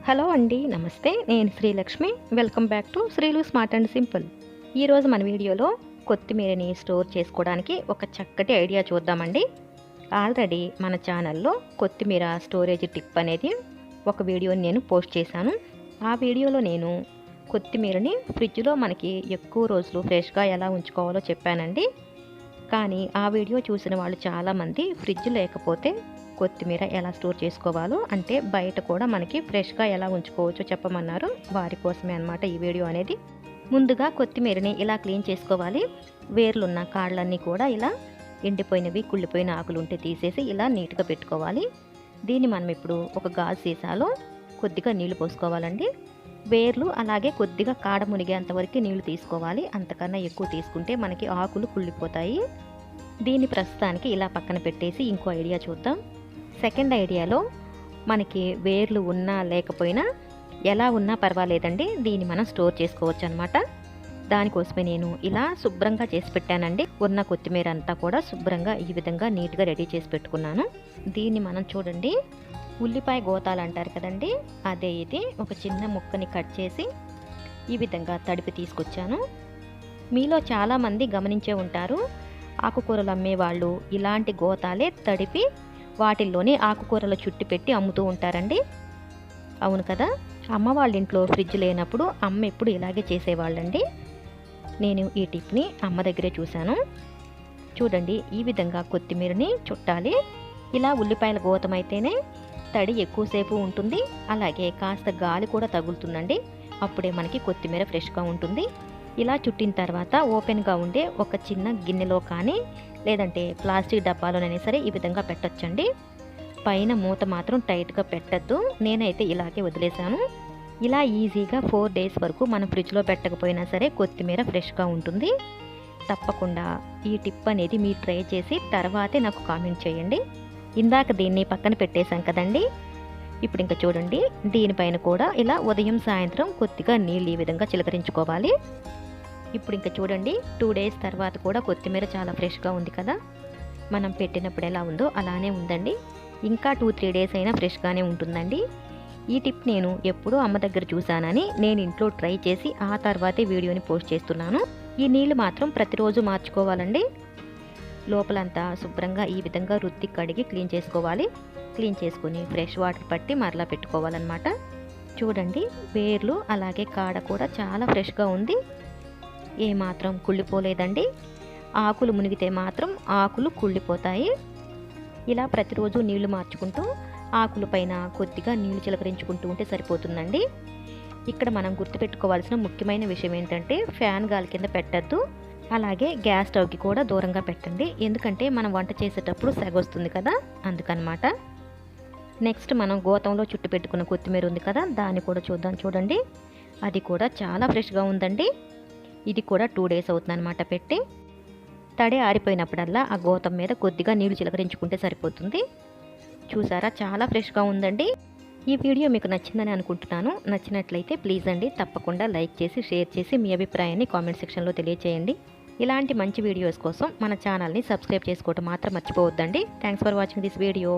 Hello అండి, నమస్తే. నేను Srilakshmi. Welcome back to Sreelu smart and simple. ఈరోజు మన వీడియోలో కొత్తిమీరని స్టోర్ చేసుకోవడానికి ఒక చక్కటి ఐడియా చూద్దామండి. ఆల్రెడీ మన ఛానల్లో కొత్తిమీర స్టోరేజ్ టిప్ అనేది ఒక వీడియోని నేను పోస్ట్ చేశాను. ఆ వీడియోలో నేను కొత్తిమీరని ఫ్రిడ్జ్లో మనకి ఎక్కువ రోజులు ఫ్రెష్గా ఎలా ఉంచుకోవాలో చెప్పానండి. కానీ ఆ వీడియో చూసిన వాళ్ళు చాలామంది ఫ్రిడ్జ్ లేకపోతే కొత్తిమీర ఎలా స్టోర్ చేసుకోవాలో, అంటే బయట కూడా మనకి ఫ్రెష్గా ఎలా ఉంచుకోవచ్చో చెప్పమన్నారు. వారి కోసమే అన్నమాట ఈ వీడియో అనేది. ముందుగా కొత్తిమీరని ఇలా క్లీన్ చేసుకోవాలి. వేర్లున్న కాళ్ళన్నీ కూడా ఇలా ఎండిపోయినవి, కుళ్ళిపోయిన ఆకులు ఉంటే తీసేసి ఇలా నీట్గా పెట్టుకోవాలి. దీన్ని మనం ఇప్పుడు ఒక గాజు సీసాలో కొద్దిగా నీళ్లు పోసుకోవాలండి. వేర్లు అలాగే కొద్దిగా కాడ మునిగేంత వరకు నీళ్లు తీసుకోవాలి. అంతకన్నా ఎక్కువ తీసుకుంటే మనకి ఆకులు కుళ్ళిపోతాయి. దీన్ని ప్రస్తుతానికి ఇలా పక్కన పెట్టేసి ఇంకో ఐడియా చూద్దాం. సెకండ్ ఐడియాలో మనకి వేర్లు ఉన్నా లేకపోయినా ఎలా ఉన్నా పర్వాలేదండి, దీన్ని మనం స్టోర్ చేసుకోవచ్చు అనమాట. దానికోసమే నేను ఇలా శుభ్రంగా చేసి పెట్టానండి. ఉన్న కొత్తిమీర అంతా కూడా శుభ్రంగా ఈ విధంగా నీట్గా రెడీ చేసి పెట్టుకున్నాను. దీన్ని మనం చూడండి, ఉల్లిపాయ గోతాలు అంటారు కదండి, అదే ఇది. ఒక చిన్న ముక్కని కట్ చేసి ఈ విధంగా తడిపి తీసుకొచ్చాను. మీలో చాలామంది గమనించే ఉంటారు, ఆకుకూరలు అమ్మేవాళ్ళు ఇలాంటి గోతాలే తడిపి వాటిల్లోనే ఆకుకూరలు చుట్టి పెట్టి అమ్ముతూ ఉంటారండి. అవును కదా, అమ్మ వాళ్ళ ఇంట్లో ఫ్రిడ్జ్ లేనప్పుడు అమ్మ ఎప్పుడు ఇలాగే చేసేవాళ్ళండి. నేను ఈ టిప్ని అమ్మ దగ్గరే చూశాను. చూడండి, ఈ విధంగా కొత్తిమీరని చుట్టాలి. ఇలా ఉల్లిపాయల గోతం అయితేనే తడి ఎక్కువసేపు ఉంటుంది, అలాగే కాస్త గాలి కూడా తగులుతుందండి. అప్పుడే మనకి కొత్తిమీర ఫ్రెష్గా ఉంటుంది. ఇలా చుట్టిన తర్వాత ఓపెన్గా ఉండే ఒక చిన్న గిన్నెలో కానీ లేదంటే ప్లాస్టిక్ డబ్బాలోనైనా సరే ఈ విధంగా పెట్టొచ్చండి. పైన మూత మాత్రం టైట్గా పెట్టద్దు. నేనైతే ఇలాగే వదిలేశాను. ఇలా ఈజీగా 4 days వరకు మనం ఫ్రిడ్జ్లో పెట్టకపోయినా సరే కొత్తిమీర ఫ్రెష్గా ఉంటుంది. తప్పకుండా ఈ టిప్ అనేది మీరు ట్రై చేసి తర్వాతే నాకు కామెంట్ చేయండి. ఇందాక దీన్ని పక్కన పెట్టేశాం కదండి. ఇప్పుడు ఇంకా చూడండి, దీనిపైన కూడా ఇలా ఉదయం సాయంత్రం కొద్దిగా నీళ్ళు ఈ విధంగా చిలకరించుకోవాలి. ఇప్పుడు ఇంకా చూడండి, 2 days తర్వాత కూడా కొత్తిమీర చాలా ఫ్రెష్గా ఉంది కదా. మనం పెట్టినప్పుడు ఎలా ఉందో అలానే ఉందండి. ఇంకా 2-3 days అయినా ఫ్రెష్గానే ఉంటుందండి. ఈ టిప్ నేను ఎప్పుడూ అమ్మ దగ్గర చూశానని నేను ఇంట్లో ట్రై చేసి ఆ తర్వాతే వీడియోని పోస్ట్ చేస్తున్నాను. ఈ నీళ్ళు మాత్రం ప్రతిరోజు మార్చుకోవాలండి. లోపలంతా శుభ్రంగా ఈ విధంగా రుద్ది కడిగి క్లీన్ చేసుకోవాలి. క్లీన్ చేసుకుని ఫ్రెష్ వాటర్ పట్టి మరలా పెట్టుకోవాలన్నమాట. చూడండి, వేర్లు అలాగే కాడ కూడా చాలా ఫ్రెష్గా ఉంది. ఏమాత్రం కుళ్ళిపోలేదండి. ఆకులు మునిగితే మాత్రం ఆకులు కుళ్ళిపోతాయి. ఇలా ప్రతిరోజు నీళ్లు మార్చుకుంటూ ఆకుల పైన కొద్దిగా నీళ్లు చిలకరించుకుంటూ ఉంటే సరిపోతుందండి. ఇక్కడ మనం గుర్తుపెట్టుకోవాల్సిన ముఖ్యమైన విషయం ఏంటంటే, ఫ్యాన్ గాలి కింద పెట్టద్దు. అలాగే గ్యాస్ స్టవ్కి కూడా దూరంగా పెట్టండి, ఎందుకంటే మనం వంట చేసేటప్పుడు సెగ వస్తుంది కదా, అందుకనమాట. నెక్స్ట్ మనం గోతంలో చుట్టు పెట్టుకున్న కొత్తిమీర ఉంది కదా, దాన్ని కూడా చూద్దాం. చూడండి, అది కూడా చాలా ఫ్రెష్గా ఉందండి. ఇది కూడా 2 days అవుతుందన్నమాట పెట్టి. తడి ఆరిపోయినప్పుడల్లా ఆ గోతం మీద కొద్దిగా నీళ్లు చిలకరించుకుంటే సరిపోతుంది. చూసారా, చాలా ఫ్రెష్గా ఉందండి. ఈ వీడియో మీకు నచ్చిందని అనుకుంటున్నాను. నచ్చినట్లయితే ప్లీజ్ అండి తప్పకుండా లైక్ చేసి షేర్ చేసి మీ అభిప్రాయాన్ని కామెంట్ సెక్షన్లో తెలియచేయండి. ఇలాంటి మంచి వీడియోస్ కోసం మన ఛానల్ని సబ్స్క్రైబ్ చేసుకోవడం మాత్రం మర్చిపోవద్దండి. Thanks for watching this video.